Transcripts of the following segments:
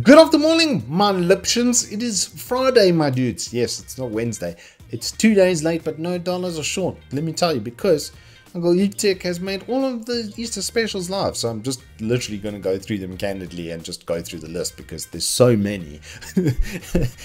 Good after morning, my Liptions. It is Friday, my dudes. Yes, it's not Wednesday. It's 2 days late, but no dollars are short. Let me tell you, because Uncle Evetech has made all of the Easter specials live. So I'm just literally going to go through them candidly and just go through the list because there's so many.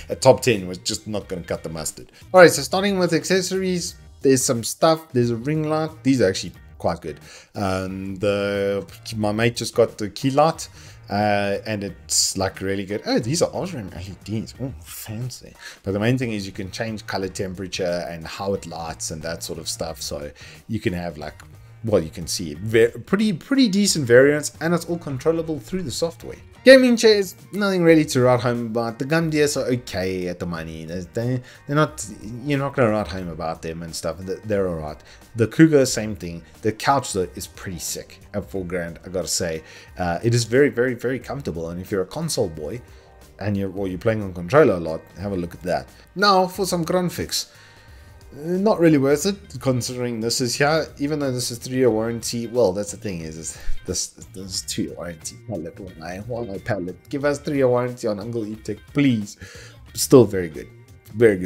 A top 10 was just not going to cut the mustard. All right, so starting with accessories, there's some stuff. There's a ring light. These are actually quite good. My mate just got the key light. And it's like really good. Oh, these are Osram LEDs. Oh, fancy. But the main thing is you can change color temperature and how it lights and that sort of stuff. So you can have like, well, you can see pretty decent variants, and it's all controllable through the software. Gaming chairs, nothing really to write home about. The gun deers are okay at the money. They're not, you're not going to write home about them and stuff. They're alright. The Cougar, same thing. The couch though is pretty sick at $4 grand. I gotta say, it is very comfortable. And if you're a console boy and you're playing on controller a lot, have a look at that. Now for some ground fix. Not really worth it, considering this is here, even though this is 3-year warranty. Well, that's the thing is this is 2-year warranty. Why pallet? Give us 3-year warranty on Uncle Evetech, please. Still very good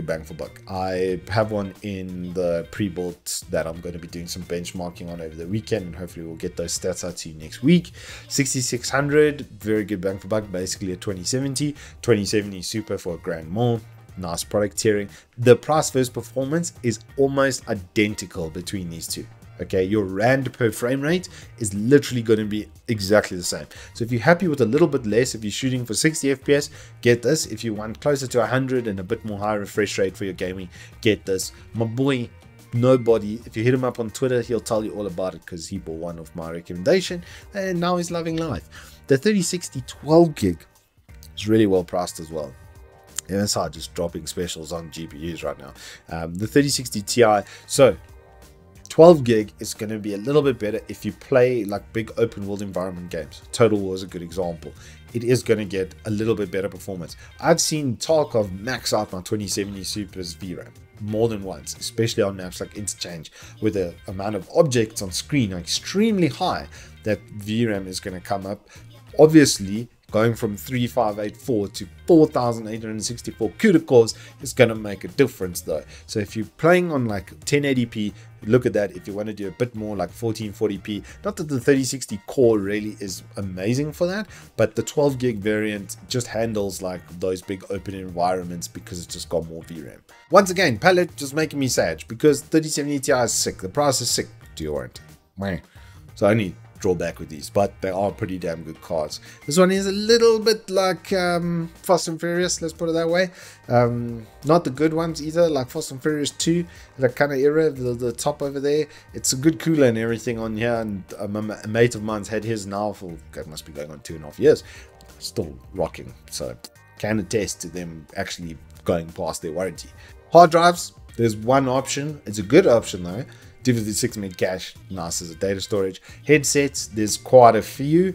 bang for buck. I have one in the pre-built that I'm going to be doing some benchmarking on over the weekend, and hopefully we'll get those stats out to you next week. 6600, very good bang for buck, basically a 2070 super for $1 more. Nice product tiering. The price versus performance is almost identical between these two. Okay, your rand per frame rate is literally going to be exactly the same. So if you're happy with a little bit less, if you're shooting for 60 FPS, get this. If you want closer to 100 and a bit more high refresh rate for your gaming, get this. My boy Nobody, if you hit him up on Twitter, he'll tell you all about it because he bought one of my recommendation and now he's loving life. The 3060 12 gig is really well priced as well. MSI just dropping specials on GPUs right now. The 3060 Ti, so 12 gig is going to be a little bit better if you play like big open world environment games. Total War is a good example. It is going to get a little bit better performance. I've seen Tarkov max out my 2070 Super's VRAM more than once, especially on maps like Interchange, where the amount of objects on screen are extremely high. That VRAM is going to come up. Obviously, going from 3584 to 4864 CUDA cores is going to make a difference though. So if you're playing on like 1080p, look at that. If you want to do a bit more like 1440p, not that the 3060 core really is amazing for that, but the 12 gig variant just handles like those big open environments because it's just got more VRAM. Once again, palette just making me sad because 3070 Ti is sick. The price is sick to your warranty. So I need drawback with these, but they are pretty damn good cards. This one is a little bit like Fast and Furious, let's put it that way. Not the good ones either, like Fast and Furious 2, that kind of era, the top over there. It's a good cooler and everything on here, and a mate of mine's had his now for, it must be going on 2.5 years, still rocking, so can attest to them actually going past their warranty. Hard drives, there's one option, it's a good option though. 256 meg cache, nice as a data storage. Headsets, there's quite a few.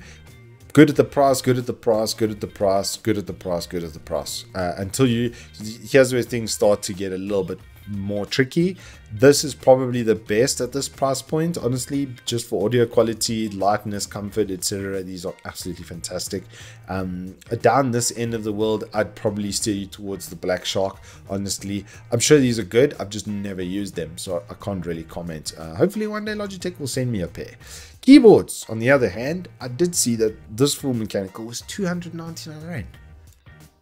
Good at the price, good at the price, good at the price, good at the price, good at the price. Until here's where things start to get a little bit more tricky. This is probably the best at this price point, honestly, just for audio quality, lightness, comfort, etc. These are absolutely fantastic. Down this end of the world, I'd probably steer you towards the Black Shark, honestly. I'm sure these are good, I've just never used them, so I can't really comment. Hopefully one day Logitech will send me a pair. Keyboards, on the other hand, I did see that this full mechanical was 299 rand.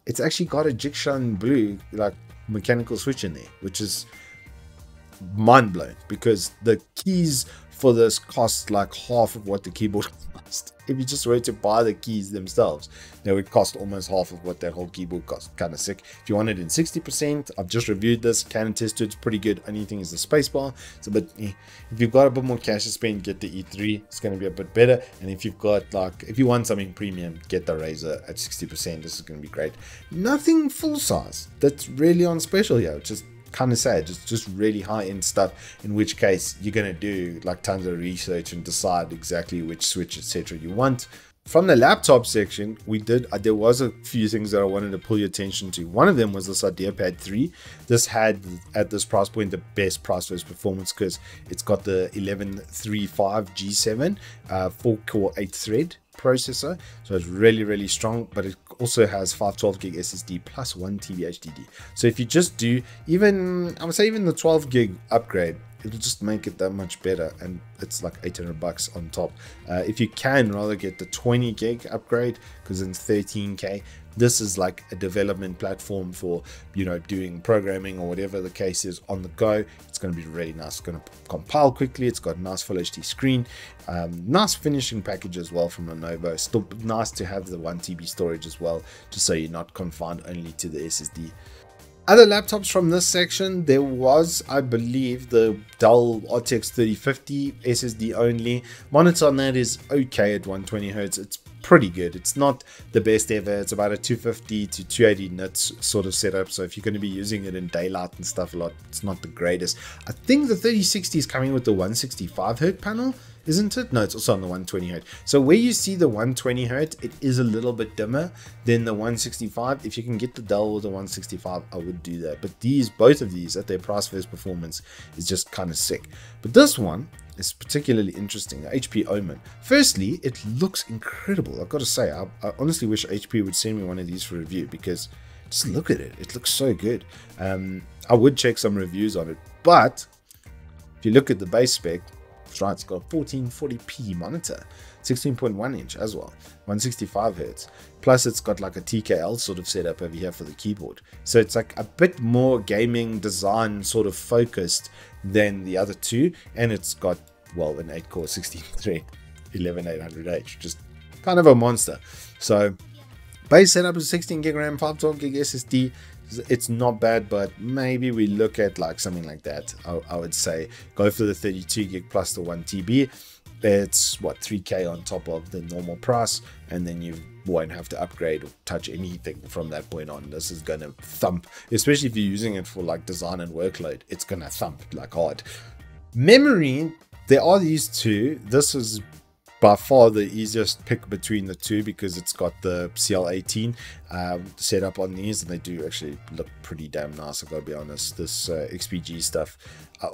It's actually got a Jigshan Blue like mechanical switch in there, which is mind blowing because the keys for this cost like half of what the keyboard cost. If you just were to buy the keys themselves, they would cost almost half of what that whole keyboard cost. Kind of sick. If you want it in 60%, I've just reviewed this, can attest to it's pretty good. Only thing is the spacebar. So, but if you've got a bit more cash to spend, get the E3. It's going to be a bit better. And if you've got like, if you want something premium, get the Razer at 60%. This is going to be great. Nothing full size that's really on special here. Just kind of sad, just really high-end stuff, in which case you're going to do like tons of research and decide exactly which switch etc you want. From the laptop section, there was a few things that I wanted to pull your attention to. One of them was this IdeaPad 3. This had, at this price point, the best price versus performance because it's got the 1135 G7 4-core 8-thread processor, so it's really, really strong, but it also has 512 gig SSD plus 1 TB HDD. So if you just do even, I would say even the 12 gig upgrade, it'll just make it that much better, and it's like $800 on top. If you can rather get the 20 gig upgrade, because it's 13K, this is like a development platform for, you know, doing programming or whatever the case is on the go. It's going to be really nice. It's going to compile quickly. It's got a nice full HD screen, nice finishing package as well from Lenovo. Still nice to have the 1 TB storage as well, just so you're not confined only to the SSD. Other laptops from this section, there was, I believe, the Dell RTX 3050 SSD only. Monitor on that is okay at 120Hz. It's pretty good. It's not the best ever. It's about a 250 to 280 nits sort of setup. So if you're going to be using it in daylight and stuff a lot, it's not the greatest. I think the 3060 is coming with the 165Hz panel, isn't it? No, it's also on the 120Hz. So where you see the 120Hz, it is a little bit dimmer than the 165. If you can get the Dell with the 165, I would do that. But both of these at their price versus performance is just kind of sick. But this one is particularly interesting, the HP Omen. Firstly, it looks incredible. I've got to say, I honestly wish HP would send me one of these for review, because just look at it. It looks so good. I would check some reviews on it, but if you look at the base spec, that's right, it's got a 1440p monitor, 16.1 inch as well, 165Hz. Plus it's got like a TKL sort of setup over here for the keyboard. So it's like a bit more gaming design sort of focused than the other two. And it's got, well, an 8-core 16-thread 11800H, which is kind of a monster. So base setup is 16 gig RAM, 512 gig SSD. It's not bad, but maybe we look at like something like that. I would say go for the 32 gig plus the 1 TB. It's what, 3K on top of the normal price, and then you won't have to upgrade or touch anything from that point on. This is gonna thump, especially if you're using it for like design and workload. It's gonna thump like hard. Memory, there are these two. This is by far the easiest pick between the two, because it's got the CL18 set up on these, and they do actually look pretty damn nice. I've got to be honest. This XPG stuff,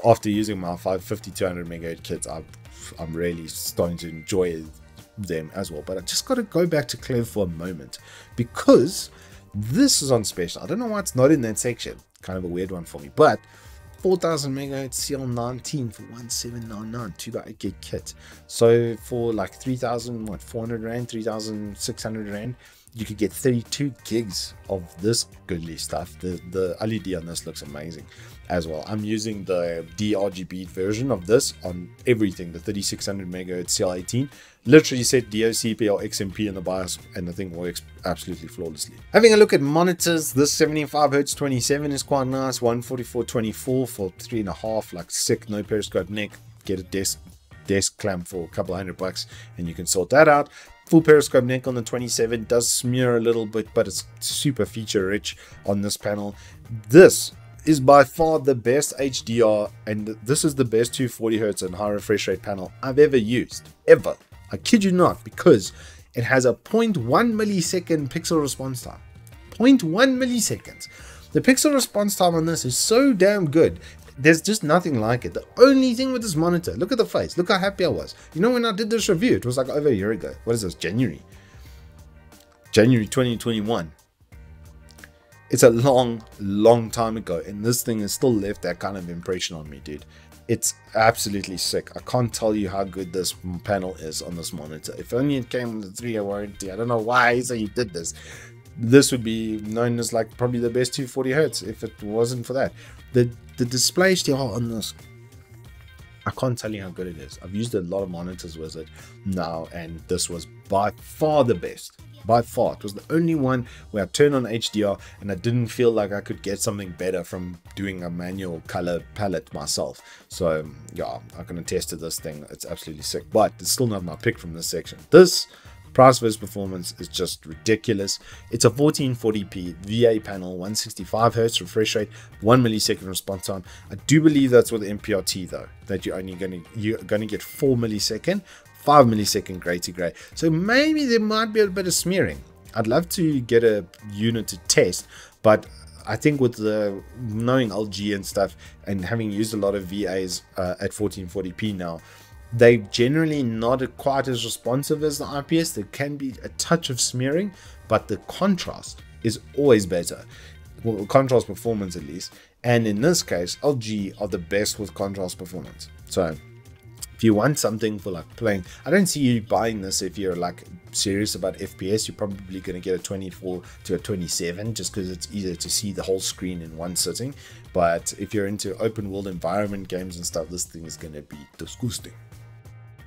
after using my 550-200 MHz kits, I'm really starting to enjoy them as well. But I just got to go back to Clev for a moment, because this is on special. I don't know why it's not in that section. Kind of a weird one for me, but 4000 MHz CL19 for 1799 2x8 gig kit. So for like 3,400 Rand, 3,600 Rand, you could get 32 gigs of this goodly stuff. The LED on this looks amazing as well. I'm using the DRGB version of this on everything, the 3600 MHz CL18. Literally set DOCP or XMP in the BIOS, and the thing works absolutely flawlessly. Having a look at monitors, this 75Hz 27 is quite nice. 144/24 for 3.5, like sick, no periscope neck. Get a desk clamp for a couple $100 and you can sort that out. Full periscope neck on the 27 does smear a little bit, but it's super feature rich on this panel. This is by far the best HDR, and this is the best 240Hz and high refresh rate panel I've ever used, ever. I kid you not, because it has a 0.1 millisecond pixel response time. 0.1 milliseconds. The pixel response time on this is so damn good. There's just nothing like it. The only thing with this monitor, look at the face. Look how happy I was. You know, when I did this review, it was like over a year ago. What is this? January 2021. It's a long time ago, and this thing has still left that kind of impression on me, dude. It's absolutely sick. I can't tell you how good this panel is on this monitor. If only it came with a 3-year warranty. I don't know why so you did this. This would be known as like probably the best 240Hz if it wasn't for that. The display HDR on this, I can't tell you how good it is. I've used a lot of monitors with it now, and this was by far the best. By far, it was the only one where I turned on HDR and I didn't feel like I could get something better from doing a manual color palette myself. So yeah, I can attest to this thing. It's absolutely sick, but it's still not my pick from this section. This price versus performance is just ridiculous. It's a 1440p VA panel, 165Hz refresh rate, 1 millisecond response time. I do believe that's with MPRT though, that you're gonna get 4 millisecond. 5 millisecond gray to gray, so maybe there might be a bit of smearing. I'd love to get a unit to test, but I think with the knowing LG and stuff, and having used a lot of VAs at 1440p now, They're generally not quite as responsive as the IPS. There can be a touch of smearing, but the contrast is always better. Well, contrast performance at least. And in this case, LG are the best with contrast performance. So if you want something for like playing, I don't see you buying this if you're like serious about FPS. You're probably going to get a 24 to a 27 just because it's easier to see the whole screen in one sitting. But if you're into open world environment games and stuff, this thing is going to be disgusting.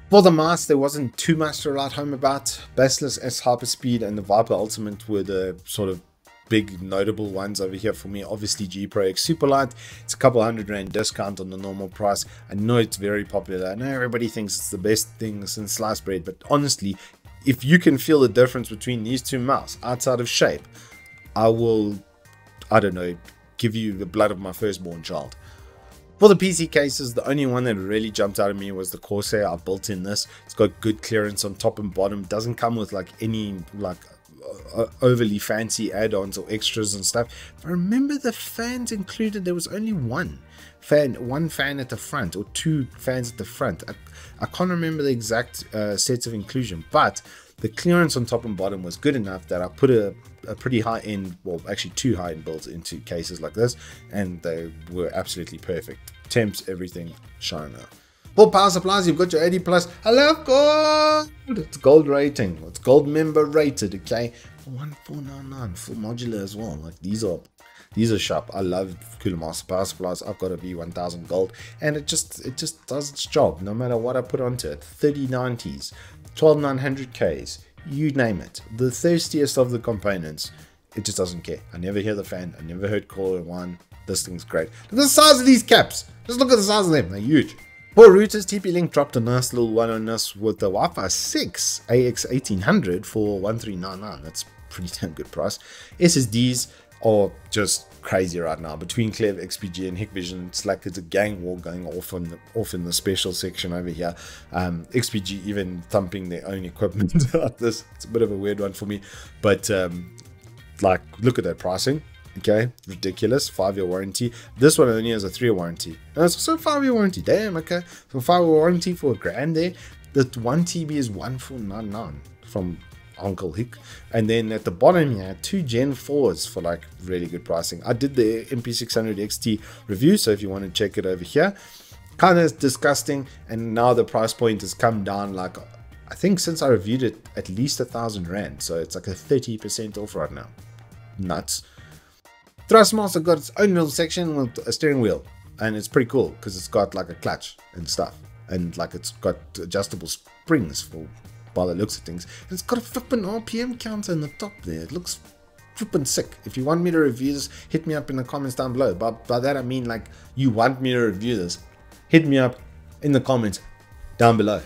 For the mouse, there wasn't too much to write home about. Baseless S Hyperspeed and the Viper Ultimate were the sort of big notable ones over here for me. Obviously G Pro X Superlight, it's a couple £100 discount on the normal price. I know it's very popular. I know everybody thinks it's the best thing since sliced bread, but honestly, if you can feel the difference between these two mouse outside of shape, I will, I don't know, give you the blood of my firstborn child. For the PC cases, the only one that really jumped out at me was the Corsair. I built in this. It's got good clearance on top and bottom. It doesn't come with like any like overly fancy add-ons or extras and stuff. If I remember, the fans included, there was only one fan at the front, or two fans at the front. I can't remember the exact sets of inclusion, but the clearance on top and bottom was good enough that I put a pretty high-end, well, actually two high-end builds into cases like this, and they were absolutely perfect. Temps, everything, shine out. For power supplies, you've got your 80 plus. I love gold. It's gold rating. It's gold member rated. Okay, 1499 full modular as well. Like these are sharp. I love Cooler Master power supplies. I've got a V1000 gold, and it just does its job no matter what I put onto it. 3090s, 12900Ks, you name it. The thirstiest of the components. It just doesn't care. I never hear the fan. I never heard call one. This thing's great. Look at the size of these caps. Just look at the size of them. They're huge. For routers, TP-Link dropped a nice little one on us with the Wi-Fi 6 AX1800 for 1399. That's pretty damn good price. SSDs are just crazy right now. Between Clev, XPG, and Hikvision, it's like it's a gang war going off in the special section over here. XPG even thumping their own equipment like this. It's a bit of a weird one for me, but like look at that pricing. Okay, ridiculous. 5-year warranty. This one only has a 3-year warranty, and it's also a 5-year warranty. Damn. Okay, so 5-year warranty for $1,000 there. The 1 TB is 1499 from Uncle Hick. And then at the bottom here, 2 Gen 4s for like really good pricing. I did the MP600 XT review, so if you want to check it over here. Kind of disgusting, and now the price point has come down, like I think since I reviewed it, at least R1,000, so it's like a 30% off right now. Nuts. Thrustmaster got its own little section with a steering wheel, and it's pretty cool because it's got like a clutch and stuff, and like it's got adjustable springs for by the looks of things. And it's got a flippin' RPM counter in the top there. It looks flippin' sick. If you want me to review this, hit me up in the comments down below. But by that I mean like you want me to review this, hit me up in the comments down below.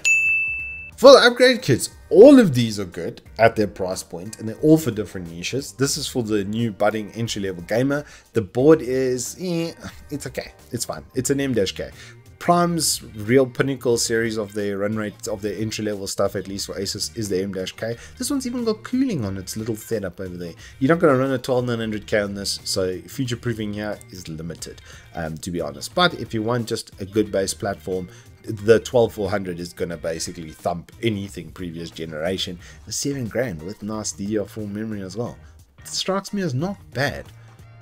For the upgrade kits, all of these are good at their price point, and they're all for different niches. This is for the new budding entry-level gamer. The board is, it's okay. It's fine. It's an M-K. Prime's real pinnacle series of their run rate of their entry-level stuff, at least for Asus, is the M-K. This one's even got cooling on its little setup over there. You're not going to run a 12900K on this, so future-proofing here is limited, to be honest. But if you want just a good base platform, the 12400 is going to basically thump anything previous generation. The $7,000 with nice DDR4 memory as well. It strikes me as not bad.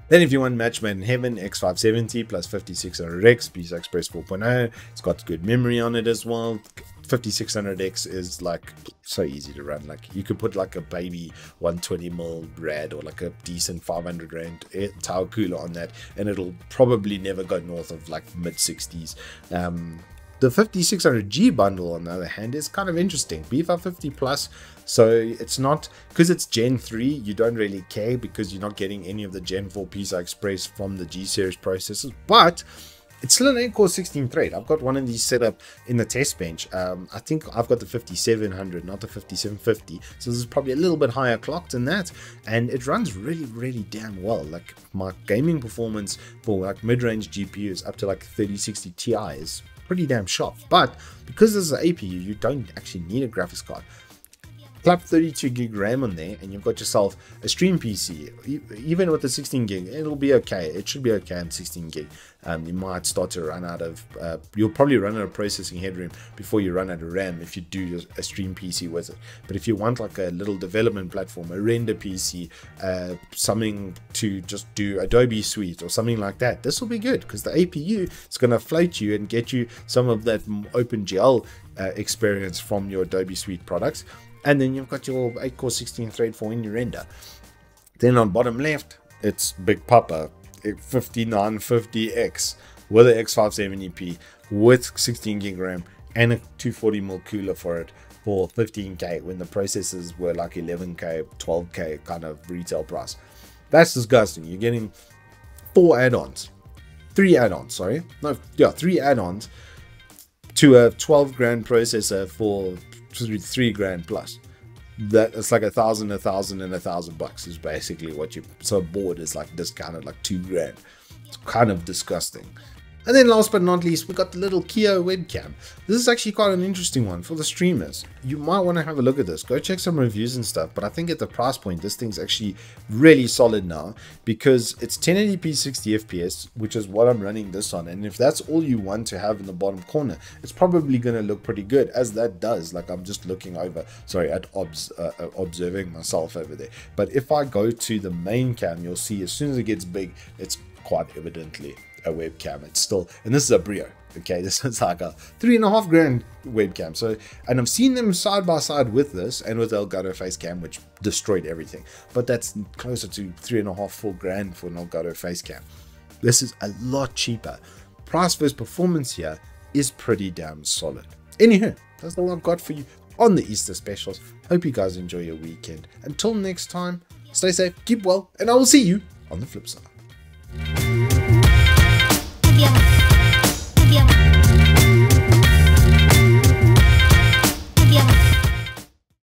Then if you want match made in heaven, X570 plus 5600X, PCI Express 4.0. It's got good memory on it as well. 5600X is like so easy to run. Like you could put like a baby 120mm rad or like a decent 500 rand tower cooler on that, and it'll probably never go north of like mid 60s. The 5600G bundle, on the other hand, is kind of interesting. B550 plus, so it's not, because it's Gen 3, you don't really care because you're not getting any of the Gen 4 PCI Express from the G series processors, but it's still an 8-core 16 thread. I've got one of these set up in the test bench. I think I've got the 5700, not the 5750, so this is probably a little bit higher clocked than that, and it runs really damn well. Like my gaming performance for like mid-range GPUs up to like 3060 Ti is pretty damn sharp, but because this is an APU, you don't actually need a graphics card. Clap 32 gig RAM on there and you've got yourself a stream PC. Even with the 16 gig, it'll be okay. It should be okay on 16 gig. You might start to run out of, you'll probably run out of processing headroom before you run out of RAM if you do a stream PC with it. But if you want like a little development platform, a render PC, something to just do Adobe Suite or something like that, this will be good because the APU is going to float you and get you some of that OpenGL experience from your Adobe Suite products. And then you've got your 8-core 16-thread for in your render. Then on bottom left, it's Big Papa 5950X with an X570p with 16 gig RAM and a 240mm cooler for it for 15K when the processors were like 11K, 12K kind of retail price. That's disgusting. You're getting three add-ons to a 12 grand processor for 3 grand plus. That it's like $1,000, $1,000, and $1,000 is basically what you. So a board is like discounted like 2 grand. It's kind of disgusting. And then last but not least, we got the little Kiyo Webcam. This is actually quite an interesting one for the streamers. You might want to have a look at this. Go check some reviews and stuff. But I think at the price point, this thing's actually really solid now because it's 1080p 60 FPS, which is what I'm running this on. And if that's all you want to have in the bottom corner, it's probably going to look pretty good, as that does. Like I'm just looking over, sorry, at observing myself over there. But if I go to the main cam, you'll see as soon as it gets big, it's quite evidently a webcam. It's still, and this is a Brio, okay, this is like a 3.5 grand webcam. So, and I've seen them side by side with this and with Elgato Facecam, which destroyed everything, but that's closer to 3.5, 4 grand for an Elgato Facecam. This is a lot cheaper. Price versus performance here is pretty damn solid. Anywho, that's all I've got for you on the Easter specials. Hope you guys enjoy your weekend. Until next time, stay safe, keep well, and I will see you on the flip side. Yeah.